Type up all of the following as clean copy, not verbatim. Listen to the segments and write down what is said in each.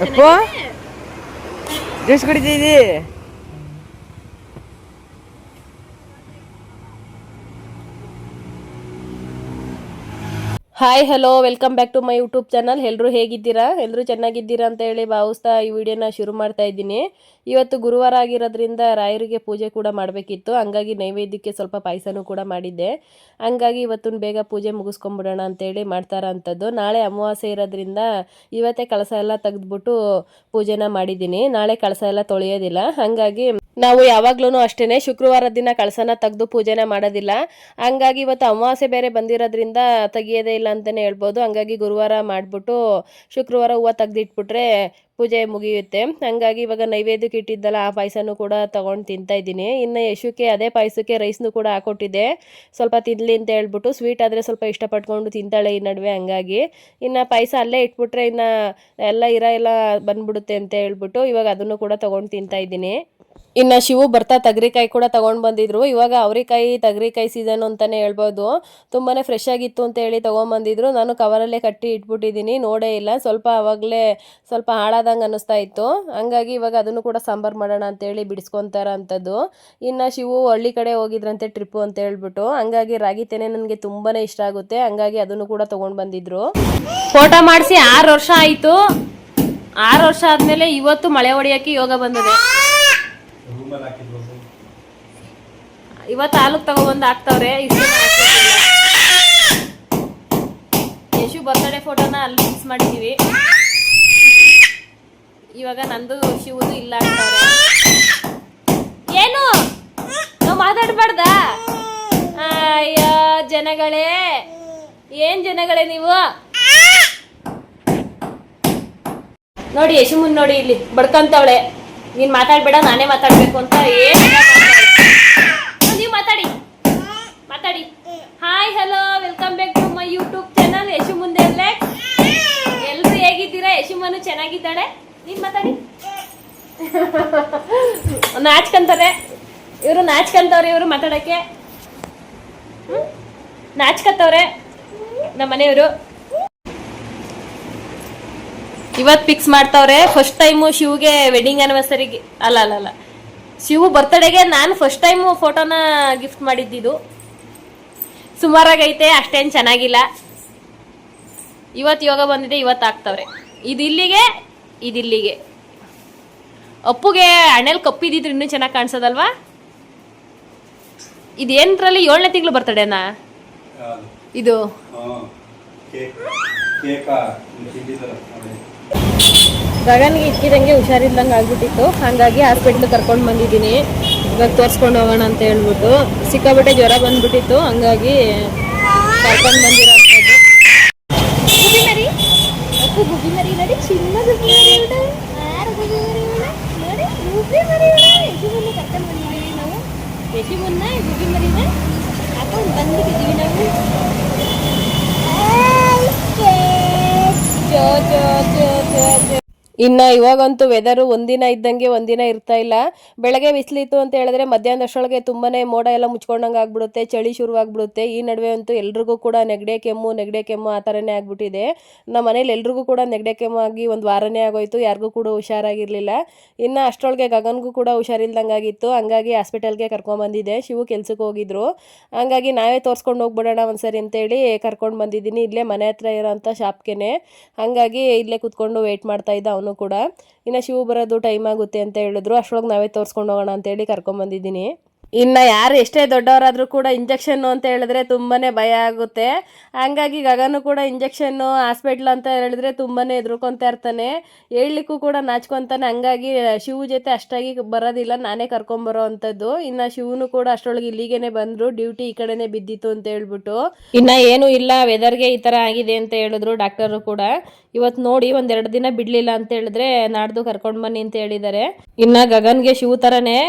ಅಪ್ಪ ಜ್ಯೂಸ್ ಕುಡಿತಿದ್ದಿ. Hi hello welcome back to my YouTube channel. ಎಲ್ಲರೂ ಹೇಗಿದ್ದೀರಾ? ಎಲ್ಲರೂ ಚೆನ್ನಾಗಿದ್ದೀರಾ ಅಂತ ಹೇಳಿ ಭಾವಿಸ್ತಾ ಈ ವಿಡಿಯೋನ ಶುರು ಮಾಡ್ತಾ ಇದ್ದೀನಿ. ಇವತ್ತು ಗುರುವಾರ ಆಗಿರೋದ್ರಿಂದ ರಾಯರಿಗೆ ಪೂಜೆ ಕೂಡ ಮಾಡಬೇಕಿತ್ತು. ಹಂಗಾಗಿ ನೈವೇದ್ಯಕ್ಕೆ ಸ್ವಲ್ಪ ಪಾಯಸನೂ ಕೂಡ ಮಾಡಿದ್ದೆ. ಹಂಗಾಗಿ ಇವತ್ತು ಬೇಗ ಪೂಜೆ ಮುಗಿಸ್ಕೊಂಬಿಡೋಣ ಅಂತೇಳಿ ಮಾಡ್ತಾರ ಅಂಥದ್ದು. ನಾಳೆ ಅಮಾವಾಸ್ಯೆ ಇರೋದ್ರಿಂದ ಇವತ್ತೇ ಕಳಸ ಎಲ್ಲ ತೆಗೆದ್ಬಿಟ್ಟು ಪೂಜೆನ ಮಾಡಿದ್ದೀನಿ. ನಾಳೆ ಕಳಸ ಎಲ್ಲ ತೊಳೆಯೋದಿಲ್ಲ. ಹಂಗಾಗಿ ನಾವು ಯಾವಾಗ್ಲೂ ಅಷ್ಟೇನೆ ಶುಕ್ರವಾರ ದಿನ ಕಳಸನ ತೆಗೆದು ಪೂಜೆನ ಮಾಡೋದಿಲ್ಲ. ಹಂಗಾಗಿ ಇವತ್ತು ಅಮಾವಾಸ್ಯೆ ಬೇರೆ ಬಂದಿರೋದ್ರಿಂದ ತೆಗಿಯೋದೇ ಇಲ್ಲ ಅಂತಲೇ ಹೇಳ್ಬೋದು. ಹಂಗಾಗಿ ಗುರುವಾರ ಮಾಡಿಬಿಟ್ಟು ಶುಕ್ರವಾರ ಹೂವು ತೆಗೆದಿಟ್ಬಿಟ್ರೆ ಪೂಜೆ ಮುಗಿಯುತ್ತೆ. ಹಂಗಾಗಿ ಇವಾಗ ನೈವೇದ್ಯಕ್ಕೆ ಇಟ್ಟಿದ್ದಲ್ಲ ಆ ಪಾಯಸನೂ ಕೂಡ ತೊಗೊಂಡು ತಿಂತಾ ಇದ್ದೀನಿ. ಇನ್ನು ಯಶುಕ್ಕೆ ಅದೇ ಪಾಯಸಕ್ಕೆ ರೈಸ್ನು ಕೂಡ ಹಾಕೊಟ್ಟಿದ್ದೆ, ಸ್ವಲ್ಪ ತಿನ್ನಲಿ ಅಂತ ಹೇಳ್ಬಿಟ್ಟು. ಸ್ವೀಟ್ ಆದರೆ ಸ್ವಲ್ಪ ಇಷ್ಟಪಟ್ಕೊಂಡು ತಿಂತಾಳೆ ಈ ನಡುವೆ. ಹಂಗಾಗಿ ಇನ್ನು ಪಾಯಸ ಅಲ್ಲೇ ಇಟ್ಬಿಟ್ರೆ ಇನ್ನು ಎಲ್ಲ ಬಂದ್ಬಿಡುತ್ತೆ ಅಂತ ಹೇಳ್ಬಿಟ್ಟು ಇವಾಗ ಅದನ್ನು ಕೂಡ ತೊಗೊಂಡು ತಿಂತಾ ಇದ್ದೀನಿ. ಇನ್ನು ಶಿವು ಬರ್ತಾ ತಗರಿಕಾಯಿ ಕೂಡ ತೊಗೊಂಡು ಬಂದಿದ್ರು. ಇವಾಗ ಅವರಿಕಾಯಿ ತಗರಿಕಾಯಿ ಸೀಸನ್ ಅಂತಲೇ ಹೇಳ್ಬೋದು. ತುಂಬಾ ಫ್ರೆಶ್ ಆಗಿತ್ತು ಅಂತ ಹೇಳಿ ತೊಗೊಂಬಂದಿದ್ರು. ನಾನು ಕವರಲ್ಲೇ ಕಟ್ಟಿ ಇಟ್ಬಿಟ್ಟಿದ್ದೀನಿ, ನೋಡೇ ಇಲ್ಲ. ಆವಾಗಲೇ ಸ್ವಲ್ಪ ಹಾಳಾದಂಗೆ ಅನ್ನಿಸ್ತಾ ಇತ್ತು. ಹಂಗಾಗಿ ಇವಾಗ ಅದನ್ನು ಕೂಡ ಸಾಂಬಾರು ಮಾಡೋಣ ಅಂತೇಳಿ ಬಿಡಿಸ್ಕೊತಾರ ಅಂಥದ್ದು. ಇನ್ನು ಶಿವು ಹಳ್ಳಿ ಕಡೆ ಹೋಗಿದ್ರಂತೆ ಟ್ರಿಪ್ಪು ಅಂತ ಹೇಳ್ಬಿಟ್ಟು. ಹಂಗಾಗಿ ರಾಗಿ ತೆನೆ ನನಗೆ ತುಂಬಾ ಇಷ್ಟ ಆಗುತ್ತೆ. ಹಂಗಾಗಿ ಅದನ್ನು ಕೂಡ ತೊಗೊಂಡು ಬಂದಿದ್ರು. ಫೋಟೋ ಮಾಡಿಸಿ 6 ವರ್ಷ ಆಯಿತು. 6 ವರ್ಷ ಆದಮೇಲೆ ಇವತ್ತು ಮಳೆ ಹೊಡೆಯೋಕ್ಕೆ ಯೋಗ ಬಂದಿದೆ. ಇವತ್ತು ಹಾಲಕ್ಕೆ ತಗೊಬಂದು ಹಾಕ್ತವ್ರೆ. ಯಶು ಬರ್ತ್ಡೇ ಫೋಟೋನ ಅಲ್ಲಿ ಫಿಕ್ಸ್ ಮಾಡಿದ್ದೀವಿ. ಇವಾಗ ನಂದು ಶಿವುದು ಇಲ್ಲ ಆಗ್ತವ್ರೆ. ಏನು ನಾವು ಮಾತಾಡ್ಬಾರ್ದ? ಅಯ್ಯ ಜನಗಳೇ, ಏನ್ ಜನಗಳೇ ನೀವು ನೋಡಿ. ಯಶು ಮುಂದೆ ನೋಡಿ, ಇಲ್ಲಿ ಬಡ್ಕಂತವಳೆ. ನೀನ್ ಮಾತಾಡ್ಬೇಡ, ನಾನೇ ಮಾತಾಡ್ಬೇಕು ಅಂತ. ನೀವು ಮಾತಾಡಿ. Hi hello welcome back to my YouTube channel. Yashu ಮುಂದೆ ಎಲ್ರು ಹೇಗಿದ್ದೀರಾ? ಯಶುಮನು ಚೆನ್ನಾಗಿದ್ದಾಳೆ. ನೀನ್ ಮಾತಾಡಿ. ನಾಚ್ಕಂತಾರೆ ಇವರು ಮಾತಾಡಕ್ಕೆ. ನಾಚ್ಕತ್ತವ್ರೆ ನಮ್ಮ ಮನೆಯವರು. ಇವತ್ತು ಫಿಕ್ಸ್ ಮಾಡ್ತಾವ್ರೆ. ಫಸ್ಟ್ ಟೈಮು ಶಿವ್ಗೆ ವೆಡ್ಡಿಂಗ್ ಆನಿವರ್ಸರಿಗೆ ಅಲ್ಲ ಶಿವು ಬರ್ತ್ಡೇಗೆ ನಾನು ಫಸ್ಟ್ ಟೈಮು ಫೋಟೋನ ಗಿಫ್ಟ್ ಮಾಡಿದ್ದಿದ್ದು. ಸುಮಾರಾಗೈತೆ, ಅಷ್ಟೇನು ಚೆನ್ನಾಗಿಲ್ಲ. ಇವತ್ತು ಯೋಗ ಬಂದಿದೆ, ಇವತ್ತು ಹಾಕ್ತವ್ರೆ. ಇದಿಲ್ಲಿಗೆ ಅಪ್ಪುಗೆ ಹಣ್ಣೆಲ್ ಕಪ್ಪಿದ್ದಿದ್ರು ಇನ್ನೂ ಚೆನ್ನಾಗಿ ಕಾಣಿಸೋದಲ್ವಾ? ಇದೇನರಲ್ಲಿ 7ನೇ ತಿಂಗಳು ಬರ್ತಡೇನಾ ಇದು? ಗಗನ್ಗೆ ಇಕ್ಕಿದಂಗೆ ಹುಷಾರಿಲ್ದಂಗೆ ಆಗ್ಬಿಟ್ಟಿತ್ತು. ಹಾಗಾಗಿ ಹಾಸ್ಪಿಟ್ಲಿಗೆ ಕರ್ಕೊಂಡು ಬಂದಿದ್ದೀನಿ. ಇವಾಗ ತೋರಿಸ್ಕೊಂಡು ಹೋಗೋಣ ಅಂತ ಹೇಳ್ಬಿಟ್ಟು. ಸಿಕ್ಕಾಬಿಟ್ಟೆ ಜ್ವರ ಬಂದ್ಬಿಟ್ಟಿತ್ತು. ಹಂಗಾಗಿ ಕರ್ಕೊಂಡು ಬಂದಿರೋ ಅಂಥದ್ದು. ಗುಬ್ಬಿ ಮರಿ ನೋಡಿ, ಚಿನ್ನ ಗುಬ್ಬಿ ಮರಿ ನೋಡಿ, ಕರ್ಕೊಂಡು ಬಂದಿದ್ದೀವಿ ನಾವು. ಯಶುಮನ್ನ ಗುಬ್ಬಿ ಮರಿನ ಹಾಕೊಂಡು ಬಂದ್ಬಿಟ್ಟಿದ್ದೀವಿ ನಾವು. ಇನ್ನು ಇವಾಗಂತೂ ವೆದರು ಒಂದಿನ ಇದ್ದಂಗೆ ಒಂದಿನ ಇರ್ತಾ ಇಲ್ಲ. ಬೆಳಗ್ಗೆ ಬಿಸಿಲಿತ್ತು ಅಂತ ಹೇಳಿದ್ರೆ ಮಧ್ಯಾಹ್ನದಷ್ಟೊಳಗೆ ತುಂಬಾ ಮೋಡ ಎಲ್ಲ ಮುಚ್ಕೊಂಡಂಗೆ ಆಗ್ಬಿಡುತ್ತೆ, ಚಳಿ ಶುರುವಾಗ್ಬಿಡುತ್ತೆ. ಈ ನಡುವೆ ಅಂತೂ ಎಲ್ರಿಗೂ ಕೂಡ ನೆಗಡೆ ಕೆಮ್ಮು ಆ ಥರನೇ ಆಗ್ಬಿಟ್ಟಿದೆ. ನಮ್ಮ ಮನೇಲಿ ಎಲ್ರಿಗೂ ಕೂಡ ನೆಗಡೆ ಕೆಮ್ಮು ಆಗಿ ಒಂದು ವಾರನೇ ಆಗೋಯ್ತು. ಯಾರಿಗೂ ಕೂಡ ಹುಷಾರಾಗಿರಲಿಲ್ಲ. ಇನ್ನು ಅಷ್ಟರೊಳಗೆ ಗಗನ್ಗೂ ಕೂಡ ಹುಷಾರಿಲ್ದಂಗೆ ಆಗಿತ್ತು. ಹಂಗಾಗಿ ಹಾಸ್ಪಿಟಲ್ಗೆ ಕರ್ಕೊಂಡ್ಬಂದಿದ್ದೆ. ಶಿವು ಕೆಲ್ಸಕ್ಕೆ ಹೋಗಿದ್ರು. ಹಂಗಾಗಿ ನಾವೇ ತೋರಿಸ್ಕೊಂಡು ಹೋಗ್ಬಿಡೋಣ ಒಂದ್ಸರಿ ಅಂತೇಳಿ ಕರ್ಕೊಂಡು ಬಂದಿದ್ದೀನಿ. ಇಲ್ಲೇ ಮನೆ ಹತ್ರ ಇರೋಂಥ ಶಾಪ್ಗೆ. ಹಂಗಾಗಿ ಇಲ್ಲೇ ಕೂತ್ಕೊಂಡು ವೆಯ್ಟ್ ಮಾಡ್ತಾ ಇದ್ದ ಅವನು ಕೂಡ. ಇನ್ನು ಶಿವು ಬರೋದು ಟೈಮ್ ಆಗುತ್ತೆ ಅಂತ ಹೇಳಿದ್ರು. ಅಷ್ಟರೊಳಗೆ ನಾವೇ ತೋರಿಸ್ಕೊಂಡು ಹೋಗೋಣ ಅಂತೇಳಿ ಕರ್ಕೊಂಡ್ಬಂದಿದ್ದೀನಿ. ಇನ್ನು ಯಾರು ಎಷ್ಟೇ ದೊಡ್ಡವರಾದರೂ ಕೂಡ ಇಂಜೆಕ್ಷನ್ನು ಅಂತ ಹೇಳಿದ್ರೆ ತುಂಬಾ ಭಯ ಆಗುತ್ತೆ. ಹಂಗಾಗಿ ಗಗನು ಕೂಡ ಇಂಜೆಕ್ಷನ್ನು ಹಾಸ್ಪಿಟ್ಲ್ ಅಂತ ಹೇಳಿದ್ರೆ ತುಂಬಾ ಹೆದರ್ಕೊತಾ ಇರ್ತಾನೆ. ಹೇಳಲಿಕ್ಕೂ ಕೂಡ ನಾಚ್ಕೊತಾನೆ. ಹಂಗಾಗಿ ಶಿವು ಜೊತೆ ಅಷ್ಟಾಗಿ ಬರೋದಿಲ್ಲ, ನಾನೇ ಕರ್ಕೊಂಬರೋ ಅಂಥದ್ದು. ಇನ್ನು ಶಿವನು ಕೂಡ ಅಷ್ಟರೊಳಗೆ ಇಲ್ಲಿಗೇನೆ ಬಂದರು. ಡ್ಯೂಟಿ ಈ ಕಡೆನೇ ಬಿದ್ದಿತ್ತು ಅಂತ ಹೇಳ್ಬಿಟ್ಟು. ಇನ್ನು ಏನೂ ಇಲ್ಲ, ವೆದರ್ಗೆ ಈ ಥರ ಆಗಿದೆ ಅಂತ ಹೇಳಿದ್ರು ಡಾಕ್ಟರು ಕೂಡ. ಇವತ್ತು ನೋಡಿ 1-2 ದಿನ ಬಿಡಲಿಲ್ಲ ಅಂತ ಹೇಳಿದ್ರೆ ನಾಡ್ದು ಕರ್ಕೊಂಡು ಬನ್ನಿ ಅಂತ ಹೇಳಿದ್ದಾರೆ. ಇನ್ನು ಗಗನ್ಗೆ ಶಿವು ಥರನೇ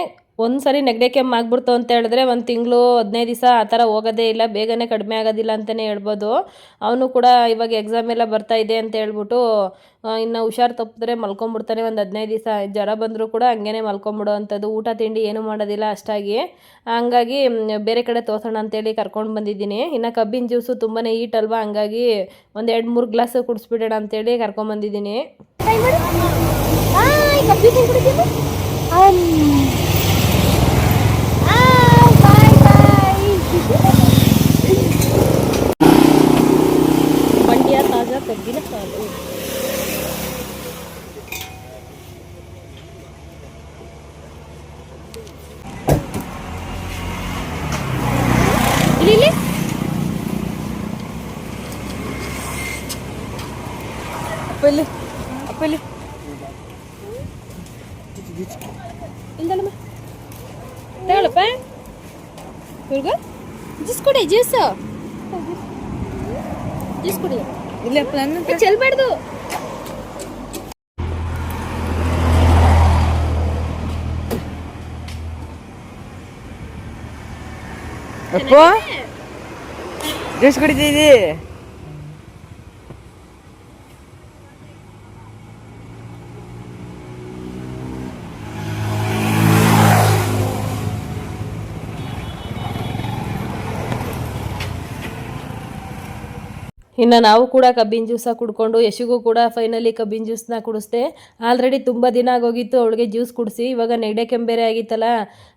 ಒಂದ್ಸರಿ ನೆಗಡಿ ಕೆಮ್ಮು ಆಗ್ಬಿಡ್ತು ಅಂತ ಹೇಳಿದ್ರೆ 1 ತಿಂಗಳು 15 ದಿವಸ ಆ ಥರ ಹೋಗೋದೇ ಇಲ್ಲ, ಬೇಗನೆ ಕಡಿಮೆ ಆಗೋದಿಲ್ಲ ಅಂತಲೇ ಹೇಳ್ಬೋದು. ಅವನು ಕೂಡ ಇವಾಗ ಎಕ್ಸಾಮ್ ಎಲ್ಲ ಬರ್ತಾ ಇದೆ ಅಂತ ಹೇಳ್ಬಿಟ್ಟು ಇನ್ನು ಹುಷಾರು ತಪ್ಪಿದ್ರೆ ಮಲ್ಕೊಂಡ್ಬಿಡ್ತಾನೆ. 15 ದಿವಸ ಜ್ವರ ಬಂದರೂ ಕೂಡ ಹಂಗೇನೆ ಮಲ್ಕೊಂಬಿಡೋ ಅಂಥದ್ದು. ಊಟ ತಿಂಡಿ ಏನೂ ಮಾಡೋದಿಲ್ಲ ಅಷ್ಟಾಗಿ. ಹಂಗಾಗಿ ಬೇರೆ ಕಡೆ ತೋರ್ಸೋಣ ಅಂತೇಳಿ ಕರ್ಕೊಂಡು ಬಂದಿದ್ದೀನಿ. ಇನ್ನು ಕಬ್ಬಿನ ಜ್ಯೂಸು ತುಂಬಾ ಹೀಟ್ ಅಲ್ವಾ, ಹಂಗಾಗಿ 1-2-3 ಗ್ಲಾಸ್ ಕುಡಿಸ್ಬಿಡೋಣ ಅಂತೇಳಿ ಕರ್ಕೊಂಬಂದಿದ್ದೀನಿ. ಬಾಯ್ ಮಾಡು. ಹಾಯ್ ಕಪ್ಪಿ ಕುಡಿತೀನಿ. ಬಾಯ್ ಬಾಯ್. ಮಂಡ್ಯ ತಾಜಾ ಕಬ್ಬಿನ ಹಾಲು. ಇಲ್ಲಿ ಅಪ್ಪಲ್ಲಿ ಅಪ್ಪಲ್ಲಿ ಇಂದಳಮ್ಮ ತಗೊಳಪ್ಪ. ಇವ್ರಿಗ ಜ್ಯೂಸ್ ಕೊಡಿ, ಜ್ಯೂಸ್ ಜ್ಯೂಸ್ ಕೊಡಿ. ಇಲ್ಲ ಚೆಲ್ಬಾರ್ದು. ಅಪ್ಪ ಜ್ಯೂಸ್ ಕುಡಿತಿದ್ದಿ? ಇನ್ನು ನಾವು ಕೂಡ ಕಬ್ಬಿನ ಜ್ಯೂಸ ಕುಡ್ಕೊಂಡು ಯಶಿಗೂ ಕೂಡ ಫೈನಲಿ ಕಬ್ಬಿನ ಜ್ಯೂಸ್ನ ಕುಡಿಸ್ದೆ. ಆಲ್ರೆಡಿ ತುಂಬ ದಿನ ಆಗೋಗಿತ್ತು ಅವಳಿಗೆ ಜ್ಯೂಸ್ ಕುಡಿಸಿ. ಇವಾಗ ನೆಗಡೆ ಕೆಂಬೇರೆ ಆಗಿತ್ತಲ್ಲ,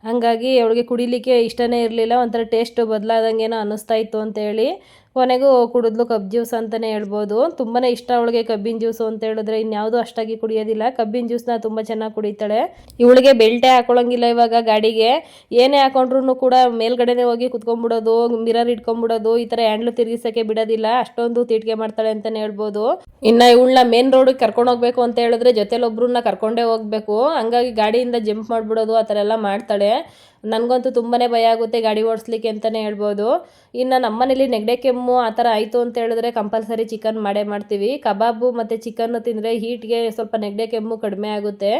ಹಾಗಾಗಿ ಅವಳಿಗೆ ಕುಡಿಲಿಕ್ಕೆ ಇಷ್ಟನೇ ಇರಲಿಲ್ಲ. ಒಂಥರ ಟೇಸ್ಟ್ ಬದಲಾದಂಗೇನೋ ಅನ್ನಿಸ್ತಾ ಇತ್ತು ಅಂತೇಳಿ ಕೊನೆಗೂ ಕುಡಿದ್ಲು ಕಬ್ಬು ಜ್ಯೂಸ್ ಅಂತಲೇ ಹೇಳ್ಬೋದು. ತುಂಬಾ ಇಷ್ಟ ಅವಳಿಗೆ ಕಬ್ಬಿನ ಜ್ಯೂಸು ಅಂತ ಹೇಳಿದ್ರೆ. ಇನ್ಯಾವುದೂ ಅಷ್ಟಾಗಿ ಕುಡಿಯೋದಿಲ್ಲ. ಕಬ್ಬಿನ ಜ್ಯೂಸನ್ನ ತುಂಬ ಚೆನ್ನಾಗಿ ಕುಡಿತಾಳೆ. ಇವಳಿಗೆ ಬೆಲ್ಟೇ ಹಾಕೊಳ್ಳೋಂಗಿಲ್ಲ ಇವಾಗ. ಗಾಡಿಗೆ ಏನೇ ಹಾಕೊಂಡ್ರು ಕೂಡ ಮೇಲ್ಗಡೆನೇ ಹೋಗಿ ಕುತ್ಕೊಂಡ್ಬಿಡೋದು, ಮಿರರ್ ಇಟ್ಕೊಂಡ್ಬಿಡೋದು, ಈ ಥರ ಹ್ಯಾಂಡ್ಲು ತಿರುಗಿಸೋಕ್ಕೆ ಬಿಡೋದಿಲ್ಲ. ಅಷ್ಟೊಂದು ತೀಟಿಗೆ ಮಾಡ್ತಾಳೆ ಅಂತಲೇ ಹೇಳ್ಬೋದು. ಇನ್ನು ಇವಳನ್ನ ಮೇನ್ ರೋಡಿಗೆ ಕರ್ಕೊಂಡು ಹೋಗ್ಬೇಕು ಅಂತ ಹೇಳಿದ್ರೆ ಜೊತೆಲೊಬ್ಬರನ್ನ ಕರ್ಕೊಂಡೇ ಹೋಗಬೇಕು. ಹಂಗಾಗಿ ಗಾಡಿಯಿಂದ ಜಂಪ್ ಮಾಡಿಬಿಡೋದು ಆ ಥರ ಎಲ್ಲ ಮಾಡ್ತಾಳೆ. ನನಗಂತೂ ತುಂಬಾ ಭಯ ಆಗುತ್ತೆ ಗಾಡಿ ಓಡಿಸ್ಲಿಕ್ಕೆ ಅಂತಲೇ ಹೇಳ್ಬೋದು. ಇನ್ನು ನಮ್ಮನೇಲಿ ನೆಗಡೆ ಕೆಮ್ಮು ಆ ಥರ ಆಯಿತು ಅಂತ ಹೇಳಿದ್ರೆ ಕಂಪಲ್ಸರಿ ಚಿಕನ್ ಮಾಡೇ ಮಾಡ್ತೀವಿ. ಕಬಾಬು ಮತ್ತು ಚಿಕನ್ನು ತಿಂದರೆ ಹೀಟ್ಗೆ ಸ್ವಲ್ಪ ನೆಗಡೆ ಕೆಮ್ಮು ಕಡಿಮೆ ಆಗುತ್ತೆ.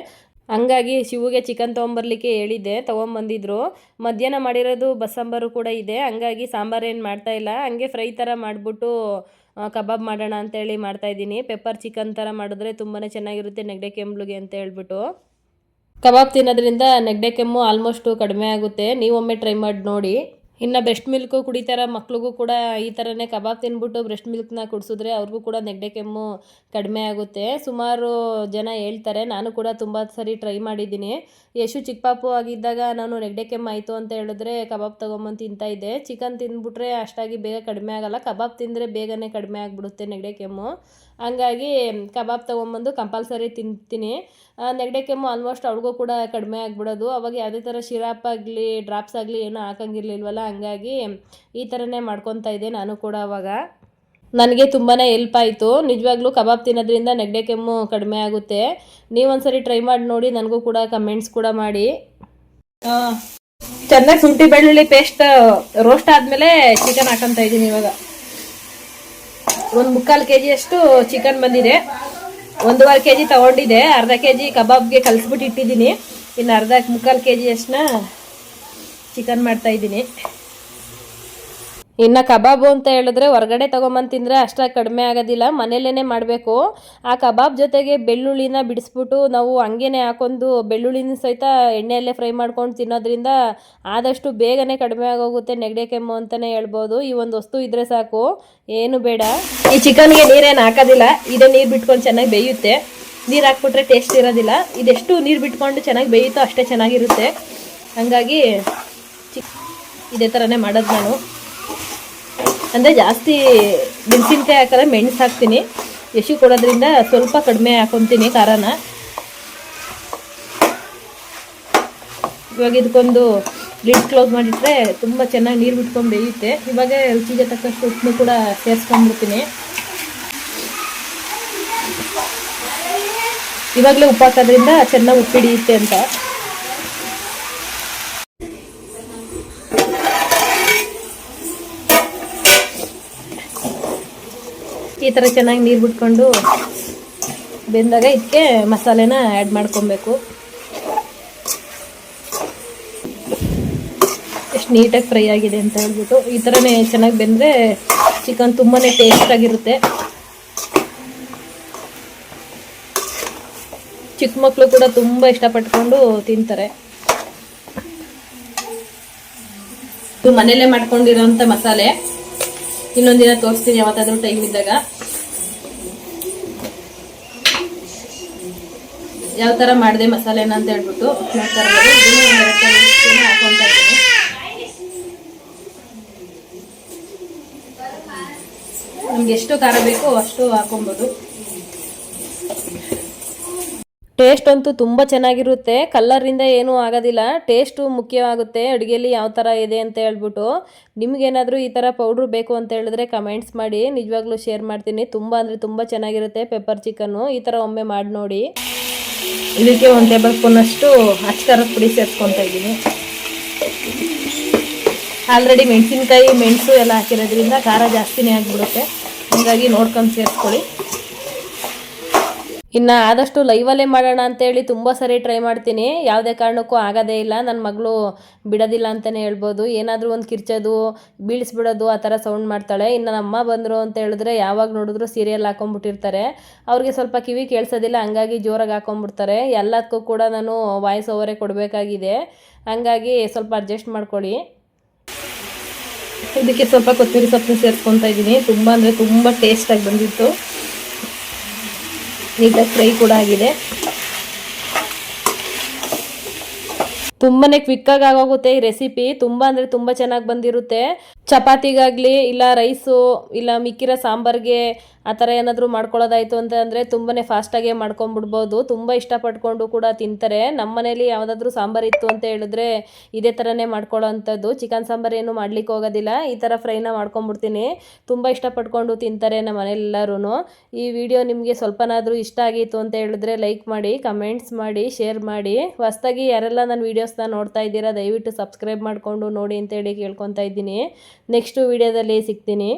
ಹಂಗಾಗಿ ಶಿವುಗೆ ಚಿಕನ್ ತೊಗೊಂಬರ್ಲಿಕ್ಕೆ ಹೇಳಿದ್ದೆ, ತೊಗೊಂಬಂದಿದ್ರು. ಮಧ್ಯಾಹ್ನ ಮಾಡಿರೋದು ಬಸ್ಸಾಂಬಾರು ಕೂಡ ಇದೆ. ಹಂಗಾಗಿ ಸಾಂಬಾರೇನು ಮಾಡ್ತಾಯಿಲ್ಲ, ಹಂಗೆ ಫ್ರೈ ಥರ ಮಾಡಿಬಿಟ್ಟು ಕಬಾಬ್ ಮಾಡೋಣ ಅಂತೇಳಿ ಮಾಡ್ತಾಯಿದ್ದೀನಿ. ಪೆಪ್ಪರ್ ಚಿಕನ್ ಥರ ಮಾಡಿದ್ರೆ ತುಂಬಾ ಚೆನ್ನಾಗಿರುತ್ತೆ ನೆಗಡೆ ಕೆಮ್ಮುಗೆ ಅಂತ ಹೇಳ್ಬಿಟ್ಟು. ಕಬಾಬ್ ತಿನ್ನೋದ್ರಿಂದ ನೆಗಡೆ ಕೆಮ್ಮು ಆಲ್ಮೋಸ್ಟು ಕಡಿಮೆ ಆಗುತ್ತೆ. ನೀವೊಮ್ಮೆ ಟ್ರೈ ಮಾಡಿ ನೋಡಿ. ಇನ್ನು ಬ್ರೆಸ್ಟ್ ಮಿಲ್ಕು ಕುಡಿತಾರ ಮಕ್ಳಿಗೂ ಕೂಡ ಈ ಥರನೇ ಕಬಾಬ್ ತಿಂದ್ಬಿಟ್ಟು ಬ್ರೆಸ್ಟ್ ಮಿಲ್ಕ್ನ ಕುಡಿಸಿದ್ರೆ ಅವ್ರಿಗೂ ಕೂಡ ನೆಗಡೆ ಕೆಮ್ಮು ಕಡಿಮೆ ಆಗುತ್ತೆ. ಸುಮಾರು ಜನ ಹೇಳ್ತಾರೆ, ನಾನು ಕೂಡ ತುಂಬ ಸರಿ ಟ್ರೈ ಮಾಡಿದ್ದೀನಿ. ಯಶು ಚಿಕ್ಕ ಪಾಪು ಆಗಿದ್ದಾಗ ನಾನು ನೆಗಡೆ ಕೆಮ್ಮು ಆಯಿತು ಅಂತ ಹೇಳಿದ್ರೆ ಕಬಾಬ್ ತೊಗೊಂಬಂದು ತಿಂತಾಯಿದ್ದೆ. ಚಿಕನ್ ತಿಂದ್ಬಿಟ್ರೆ ಅಷ್ಟಾಗಿ ಬೇಗ ಕಡಿಮೆ ಆಗೋಲ್ಲ, ಕಬಾಬ್ ತಿಂದರೆ ಬೇಗನೆ ಕಡಿಮೆ ಆಗಿಬಿಡುತ್ತೆ ನೆಗಡೆ ಕೆಮ್ಮು. ಹಂಗಾಗಿ ಕಬಾಬ್ ತೊಗೊಂಬಂದು ಕಂಪಲ್ಸರಿ ತಿಂತೀನಿ. ನೆಗಡೆ ಕೆಮ್ಮು ಆಲ್ಮೋಸ್ಟ್ ಅವ್ಳಿಗೂ ಕೂಡ ಕಡಿಮೆ ಆಗಿಬಿಡೋದು. ಅವಾಗ ಯಾವುದೇ ಥರ ಶಿರಾಪ್ ಆಗಲಿ ಡ್ರಾಪ್ಸ್ ಆಗಲಿ ಏನೂ ಹಾಕಂಗಿರ್ಲಿಲ್ವಲ್ಲ, ಹಂಗಾಗಿ ಈ ಥರನೇ ಮಾಡ್ಕೊತಾ ಇದ್ದೆ ನಾನು ಕೂಡ. ಅವಾಗ ನನಗೆ ತುಂಬಾ ಹೆಲ್ಪ್ ಆಯಿತು. ನಿಜವಾಗ್ಲೂ ಕಬಾಬ್ ತಿನ್ನೋದ್ರಿಂದ ನೆಗಡೆ ಕೆಮ್ಮು ಕಡಿಮೆ ಆಗುತ್ತೆ. ನೀವೊಂದ್ಸರಿ ಟ್ರೈ ಮಾಡಿ ನೋಡಿ, ನನಗೂ ಕೂಡ ಕಮೆಂಟ್ಸ್ ಕೂಡ ಮಾಡಿ. ಚೆನ್ನಾಗಿ ಶುಂಠಿ ಬೆಳ್ಳುಳ್ಳಿ ಪೇಸ್ಟ್ ರೋಸ್ಟ್ ಆದಮೇಲೆ ಚಿಕನ್ ಹಾಕೊತಾ ಇದ್ದೀನಿ. ಇವಾಗ 1/4 kg ಅಷ್ಟು ಚಿಕನ್ ಬಂದಿದೆ. 1.25 kg ತಗೊಂಡಿದ್ದೆ. ಅರ್ಧ kg ಕಬಾಬ್ಗೆ ಕಲಿಸ್ಬಿಟ್ಟು ಇಟ್ಟಿದ್ದೀನಿ. ಇನ್ನು 1/4 kg ಅಷ್ಟನ್ನ ಚಿಕನ್ ಮಾಡ್ತಾ ಇದ್ದೀನಿ. ಇನ್ನು ಕಬಾಬು ಅಂತ ಹೇಳಿದ್ರೆ ಹೊರಗಡೆ ತೊಗೊಂಬಂದು ತಿಂದರೆ ಅಷ್ಟಾಗಿ ಕಡಿಮೆ ಆಗೋದಿಲ್ಲ, ಮನೆಯಲ್ಲೇ ಮಾಡಬೇಕು. ಆ ಕಬಾಬ್ ಜೊತೆಗೆ ಬೆಳ್ಳುಳ್ಳಿನ ಬಿಡಿಸ್ಬಿಟ್ಟು ನಾವು ಹಂಗೇನೆ ಹಾಕೊಂಡು ಬೆಳ್ಳುಳ್ಳಿನ ಸಹಿತ ಎಣ್ಣೆಯಲ್ಲೇ ಫ್ರೈ ಮಾಡ್ಕೊಂಡು ತಿನ್ನೋದ್ರಿಂದ ಆದಷ್ಟು ಬೇಗನೆ ಕಡಿಮೆ ಆಗೋಗುತ್ತೆ ನೆಗಡೆ ಕೆಮ್ಮು ಅಂತಲೇ ಹೇಳ್ಬೋದು. ಈ ಒಂದು ವಸ್ತು ಇದ್ದರೆ ಸಾಕು, ಏನು ಬೇಡ. ಈ ಚಿಕನ್ಗೆ ನೀರೇನು ಹಾಕೋದಿಲ್ಲ, ಇದೇ ನೀರು ಬಿಟ್ಕೊಂಡು ಚೆನ್ನಾಗಿ ಬೇಯುತ್ತೆ. ನೀರು ಹಾಕ್ಬಿಟ್ರೆ ಟೇಸ್ಟ್ ಇರೋದಿಲ್ಲ. ಇದೆಷ್ಟು ನೀರು ಬಿಟ್ಕೊಂಡು ಚೆನ್ನಾಗಿ ಬೇಯುತ್ತೋ ಅಷ್ಟೇ ಚೆನ್ನಾಗಿರುತ್ತೆ. ಹಾಗಾಗಿ ಇದೇ ಥರನೇ ಮಾಡೋದು ನಾನು. ಅಂದರೆ ಜಾಸ್ತಿ ಮೆಣಸಿನ್ಕಾಯಿ ಹಾಕಲ್ಲ, ಮೆಣಸು ಹಾಕ್ತೀನಿ. ಯಶು ಕೊಡೋದ್ರಿಂದ ಸ್ವಲ್ಪ ಕಡಿಮೆ ಹಾಕೊತೀನಿ ಖಾರನ. ಇವಾಗ ಇದಕ್ಕೊಂದು ಲಿಡ್ ಕ್ಲೋಸ್ ಮಾಡಿಟ್ರೆ ತುಂಬ ಚೆನ್ನಾಗಿ ನೀರು ಬಿಟ್ಕೊಂಡು ಬೇಯುತ್ತೆ. ಇವಾಗ ರುಚಿಗೆ ತಕ್ಕಷ್ಟು ಉಪ್ಪು ಕೂಡ ಸೇರಿಸ್ಕೊಂಡ್ಬಿಡ್ತೀನಿ. ಇವಾಗಲೇ ಉಪ್ಪು ಹಾಕೋದ್ರಿಂದ ಚೆನ್ನಾಗಿ ಉಪ್ಪು ಹಿಡಿಯುತ್ತೆ ಅಂತ. ಈ ಥರ ಚೆನ್ನಾಗಿ ನೀರು ಬಿಟ್ಕೊಂಡು ಬೆಂದಾಗ ಇದಕ್ಕೆ ಮಸಾಲೆನ ಆ್ಯಡ್ ಮಾಡ್ಕೊಬೇಕು. ಎಷ್ಟು ನೀಟಾಗಿ ಫ್ರೈ ಆಗಿದೆ ಅಂತ ಹೇಳ್ಬಿಟ್ಟು ಈ ಥರನೇ ಚೆನ್ನಾಗಿ ಬೆಂದರೆ ಚಿಕನ್ ತುಂಬಾ ಟೇಸ್ಟಾಗಿರುತ್ತೆ. ಚಿಕ್ಕ ಮಕ್ಕಳು ಕೂಡ ತುಂಬ ಇಷ್ಟಪಟ್ಕೊಂಡು ತಿಂತಾರೆ. ಇದು ಮನೆಯಲ್ಲೇ ಮಾಡ್ಕೊಂಡಿರೋಂಥ ಮಸಾಲೆ. ಇನ್ನೊಂದಿನ ತೋರಿಸ್ತೀನಿ ಯಾವತ್ತಾದ್ರೂ ಟೈಮ್ ಇದ್ದಾಗ. ಯಾವ ಥರ ಮಾಡಿದೆ ಮಸಾಲೆನ ಅಂತ ಹೇಳ್ಬಿಟ್ಟು ನೋಡ್ತಾ ಇರ್ಬೋದು. ಇದನ್ನು ಹಾಕೊತಾ ಇದ್ದೀನಿ. ನಮ್ಗೆ ಎಷ್ಟು ಖಾರ ಬೇಕೋ ಅಷ್ಟು ಹಾಕೊಬೋದು. ಟೇಸ್ಟ್ ಅಂತೂ ತುಂಬ ಚೆನ್ನಾಗಿರುತ್ತೆ. ಕಲ್ಲರಿಂದ ಏನೂ ಆಗೋದಿಲ್ಲ, ಟೇಸ್ಟು ಮುಖ್ಯವಾಗುತ್ತೆ ಅಡುಗೆಯಲ್ಲಿ ಯಾವ ಥರ ಇದೆ ಅಂತ ಹೇಳ್ಬಿಟ್ಟು. ನಿಮಗೇನಾದರೂ ಈ ಥರ ಪೌಡ್ರು ಬೇಕು ಅಂತ ಹೇಳಿದ್ರೆ ಕಮೆಂಟ್ಸ್ ಮಾಡಿ, ನಿಜವಾಗ್ಲೂ ಶೇರ್ ಮಾಡ್ತೀನಿ. ತುಂಬ ಅಂದರೆ ತುಂಬ ಚೆನ್ನಾಗಿರುತ್ತೆ ಪೆಪ್ಪರ್ ಚಿಕನ್ನು. ಈ ಥರ ಒಮ್ಮೆ ಮಾಡಿ ನೋಡಿ. ಇದಕ್ಕೆ 1 ಟೇಬಲ್ ಸ್ಪೂನಷ್ಟು ಅಚ್ಚ ಖಾರದ ಪುಡಿ ಸೇರಿಸ್ಕೊತಾ ಇದ್ದೀನಿ. ಆಲ್ರೆಡಿ ಮೆಣಸಿನ್ಕಾಯಿ ಮೆಣಸು ಎಲ್ಲ ಹಾಕಿರೋದ್ರಿಂದ ಖಾರ ಜಾಸ್ತಿನೇ ಆಗಿಬಿಡುತ್ತೆ, ಹಾಗಾಗಿ ನೋಡ್ಕೊಂಡು ಸೇರಿಸ್ಕೊಳ್ಳಿ. ಇನ್ನು ಆದಷ್ಟು ಲೈವಲ್ಲೇ ಮಾಡೋಣ ಅಂತೇಳಿ ತುಂಬ ಸರಿ ಟ್ರೈ ಮಾಡ್ತೀನಿ, ಯಾವುದೇ ಕಾರಣಕ್ಕೂ ಆಗೋದೇ ಇಲ್ಲ. ನನ್ನ ಮಗಳು ಬಿಡೋದಿಲ್ಲ ಅಂತಲೇ ಹೇಳ್ಬೋದು. ಏನಾದರೂ ಒಂದು ಕಿರ್ಚೋದು ಬೀಳಿಸ್ಬಿಡೋದು ಆ ಥರ ಸೌಂಡ್ ಮಾಡ್ತಾಳೆ. ಇನ್ನು ನಮ್ಮ ಬಂದರು ಅಂತ ಹೇಳಿದ್ರೆ ಯಾವಾಗ ನೋಡಿದ್ರು ಸೀರಿಯಲ್ ಹಾಕೊಂಡ್ಬಿಟ್ಟಿರ್ತಾರೆ. ಅವ್ರಿಗೆ ಸ್ವಲ್ಪ ಕಿವಿ ಕೇಳಿಸೋದಿಲ್ಲ, ಹಂಗಾಗಿ ಜೋರಾಗಿ ಹಾಕೊಂಡ್ಬಿಡ್ತಾರೆ. ಎಲ್ಲದಕ್ಕೂ ಕೂಡ ನಾನು ವಾಯ್ಸ್ ಓವರೇ ಕೊಡಬೇಕಾಗಿದೆ, ಹಂಗಾಗಿ ಸ್ವಲ್ಪ ಅಡ್ಜಸ್ಟ್ ಮಾಡ್ಕೊಳ್ಳಿ. ಇದಕ್ಕೆ ಸ್ವಲ್ಪ ಕೊತ್ತಂಬರಿ ಸೊಪ್ಪು ಸೇರಿಸ್ಕೊತಾ ಇದ್ದೀನಿ. ತುಂಬ ಅಂದರೆ ತುಂಬ ಟೇಸ್ಟಾಗಿ ಬಂದಿತ್ತು. ನೀಟಾಗಿ ಫ್ರೈ ಕೂಡ ಆಗಿದೆ. ತುಂಬಾ ಕ್ವಿಕ್ಕಾಗಿ ಆಗೋಗುತ್ತೆ ಈ ರೆಸಿಪಿ. ತುಂಬ ಅಂದರೆ ತುಂಬ ಚೆನ್ನಾಗಿ ಬಂದಿರುತ್ತೆ. ಚಪಾತಿಗಾಗಲಿ ಇಲ್ಲ ರೈಸು ಇಲ್ಲ ಮಿಕ್ಕಿರೋ ಸಾಂಬಾರಿಗೆ ಆ ಥರ ಏನಾದರೂ ಮಾಡ್ಕೊಳ್ಳೋದಾಯಿತು ಅಂತ ಅಂದರೆ ತುಂಬಾ ಫಾಸ್ಟಾಗೆ ಮಾಡ್ಕೊಂಬಿಡ್ಬೋದು. ತುಂಬ ಇಷ್ಟಪಟ್ಕೊಂಡು ಕೂಡ ತಿಂತಾರೆ. ನಮ್ಮ ಮನೇಲಿ ಯಾವುದಾದ್ರೂ ಸಾಂಬಾರು ಇತ್ತು ಅಂತ ಹೇಳಿದ್ರೆ ಇದೇ ಥರನೇ ಮಾಡ್ಕೊಳ್ಳೋ ಅಂಥದ್ದು. ಚಿಕನ್ ಸಾಂಬಾರು ಏನು ಮಾಡ್ಲಿಕ್ಕೆ ಹೋಗೋದಿಲ್ಲ, ಈ ಥರ ಫ್ರೈನ ಮಾಡ್ಕೊಂಬಿಡ್ತೀನಿ. ತುಂಬ ಇಷ್ಟಪಟ್ಕೊಂಡು ತಿಂತಾರೆ ನಮ್ಮ ಮನೆಯೆಲ್ಲರೂ. ಈ ವಿಡಿಯೋ ನಿಮಗೆ ಸ್ವಲ್ಪನಾದರೂ ಇಷ್ಟ ಆಗಿತ್ತು ಅಂತ ಹೇಳಿದ್ರೆ ಲೈಕ್ ಮಾಡಿ, ಕಮೆಂಟ್ಸ್ ಮಾಡಿ, ಶೇರ್ ಮಾಡಿ. ಹೊಸದಾಗಿ ಯಾರೆಲ್ಲ ನನ್ನ ವೀಡಿಯೋಸ್ನ ನೋಡ್ತಾ ಇದ್ದೀರಾ ದಯವಿಟ್ಟು ಸಬ್ಸ್ಕ್ರೈಬ್ ಮಾಡಿಕೊಂಡು ನೋಡಿ ಅಂತೇಳಿ ಕೇಳ್ಕೊತಾ ಇದ್ದೀನಿ. ನೆಕ್ಸ್ಟ್ ವಿಡಿಯೋದಲ್ಲಿ ಸಿಗ್ತೀನಿ.